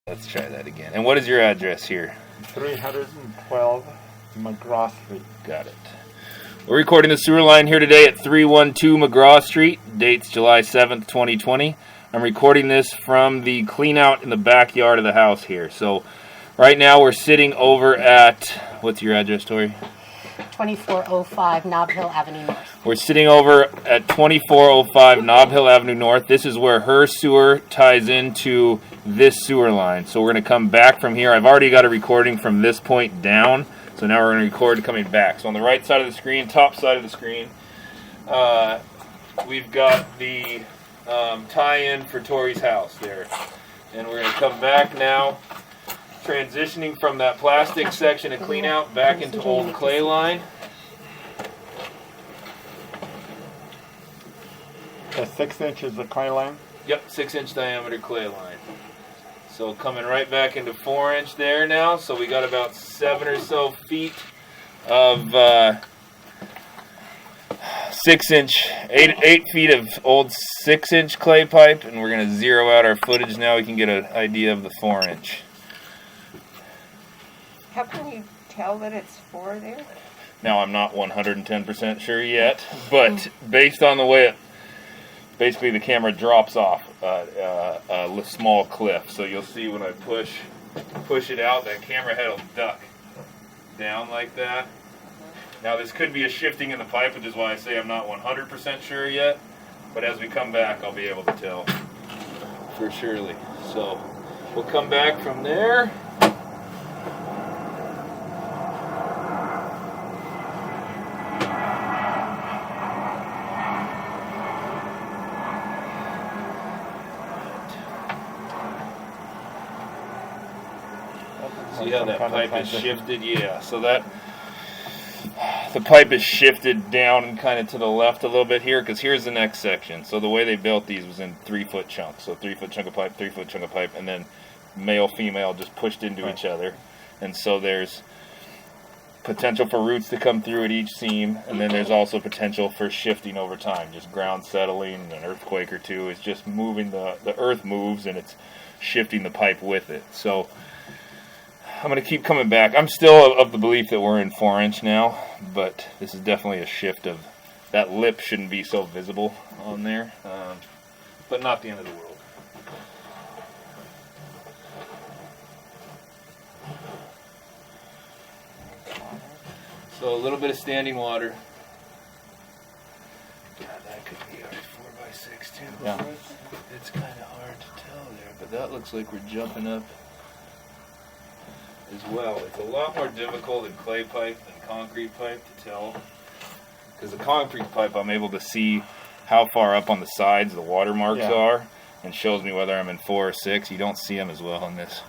Let's try that again. And what is your address here? 312 Mcgraw Street. Got it. We're recording the sewer line here today at 312 Mcgraw Street. Date's July 7th, 2020. I'm recording this from the clean out in the backyard of the house here. So right now we're sitting over at, what's your address, Tori? 2405 Nob Hill Avenue North. We're sitting over at 2405 Nob Hill Avenue North. This is where her sewer ties into this sewer line. So we're going to come back from here. I've already got a recording from this point down. So now we're going to record coming back. So on the right side of the screen, top side of the screen, we've got the tie-in for Tori's house there. And we're going to come back now, transitioning from that plastic section of clean out back into old clay line. That's 6 inches of clay line? Yep, 6-inch diameter clay line. So coming right back into 4-inch there now. So we got about 7 or so feet of 6-inch, 8 feet of old 6-inch clay pipe, and we're going to zero out our footage now. We can get an idea of the 4-inch. How can you tell that it's 4 there? Now I'm not 110% sure yet, but based on the way it, basically the camera drops off a small cliff. So you'll see when I push it out, that camera head will duck down like that. Now this could be a shifting in the pipe, which is why I say I'm not 100% sure yet. But as we come back, I'll be able to tell for surely. So we'll come back from there. See how that pipe is shifted? Yeah, so that the pipe is shifted down and kind of to the left a little bit here, because here's the next section. So the way they built these was in 3-foot chunks. So 3-foot chunk of pipe, 3-foot chunk of pipe, and then male, female just pushed into each other. And so there's potential for roots to come through at each seam, and then there's also potential for shifting over time, just ground settling, an earthquake or two. It's just moving, the earth moves and it's shifting the pipe with it. So I'm going to keep coming back. I'm still of the belief that we're in 4-inch now, but this is definitely a shift of, that lip shouldn't be so visible on there, but not the end of the world. So a little bit of standing water. God, that could be our 4x6 too. Yeah. It's kind of hard to tell there, but that looks like we're jumping up as well. It's a lot more difficult in clay pipe than concrete pipe to tell, because the concrete pipe I'm able to see how far up on the sides the water marks are, and shows me whether I'm in 4 or 6. You don't see them as well in this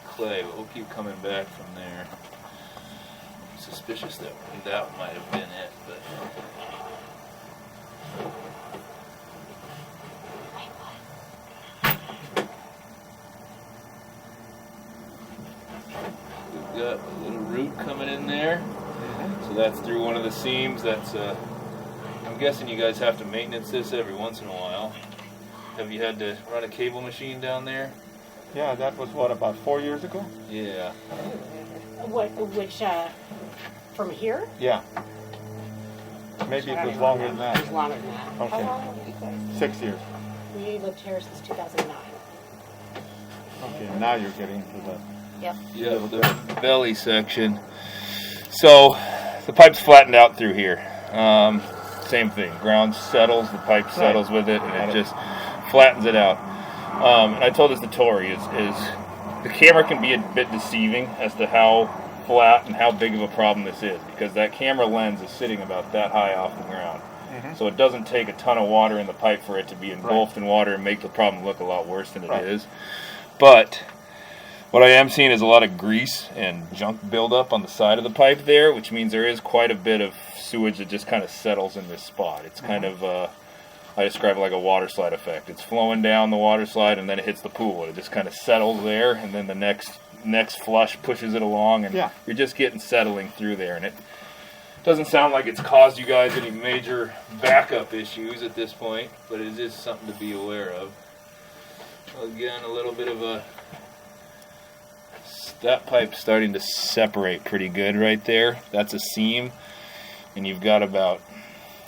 clay, but we'll keep coming back from there. I'm suspicious that might have been it, but got a little root coming in there. So that's through one of the seams. That's I'm guessing you guys have to maintenance this every once in a while. Have you had to run a cable machine down there? Yeah, that was what, about 4 years ago? Yeah. Which, from here? Yeah. Maybe it was longer than It that. was longer than that. How Okay. long have you guys? 6 years. We lived here since 2009. Okay, now you're getting to the... Yep. Yeah, the belly section. So the pipe's flattened out through here. Same thing. Ground settles, the pipe settles with it, and it just flattens it out. And I told this to Tori, is the camera can be a bit deceiving as to how flat and how big of a problem this is, because that camera lens is sitting about that high off the ground. So it doesn't take a ton of water in the pipe for it to be engulfed in water and make the problem look a lot worse than it is. But what I am seeing is a lot of grease and junk buildup on the side of the pipe there, which means there is quite a bit of sewage that just kind of settles in this spot. It's kind of, I describe it like a water slide effect. It's flowing down the water slide and then it hits the pool. It just kind of settles there, and then the next flush pushes it along, and you're just getting settling through there. And it doesn't sound like it's caused you guys any major backup issues at this point, but it is something to be aware of. Again, a little bit of a... That pipe's starting to separate pretty good right there. That's a seam. And you've got about,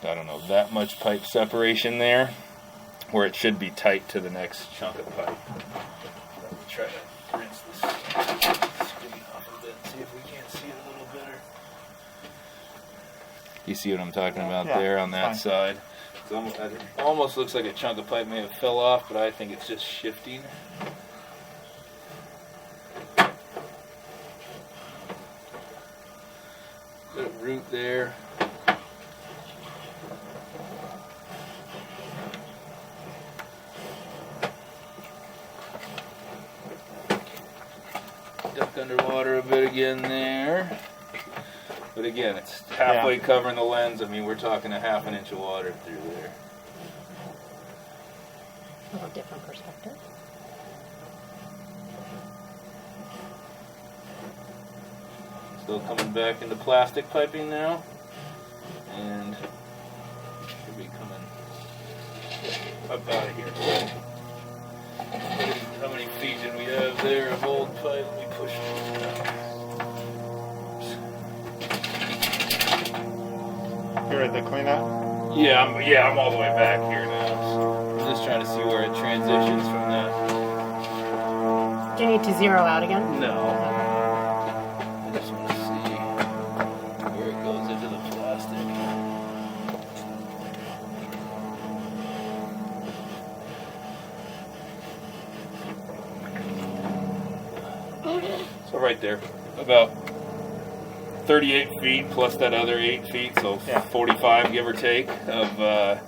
I don't know, that much pipe separation there, where it should be tight to the next chunk of pipe. Let me try to rinse this screen off a bit and see if we can't see it a little better. You see what I'm talking about there on that side? It almost looks like a chunk of pipe may have fell off, but I think it's just shifting. Bit of root there. Duck underwater a bit again there. But again, it's halfway covering the lens. I mean, we're talking a ½ inch of water through there. A little different perspective. Still coming back into plastic piping now. And should be coming up out of here. How many feet did we have there of old pipe? Let me push it down. You're at the cleanup? Yeah, I'm all the way back here now. I'm just trying to see where it transitions from that. Do you need to zero out again? No. I just want to see where it goes into the plastic. So right there, about 38 feet plus that other 8 feet, so 45 give or take of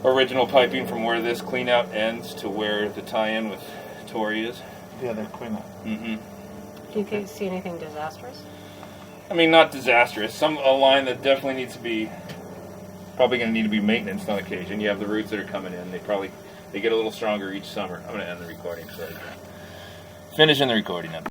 original piping from where this cleanout ends to where the tie-in with Tori is. The other cleanup. Mm-hmm. Do you see anything disastrous? I mean, not disastrous. A line that definitely needs to be, probably going to need to be maintenance on occasion. You have the roots that are coming in. They get a little stronger each summer. I'm going to end the recording so I can finish in the recording now.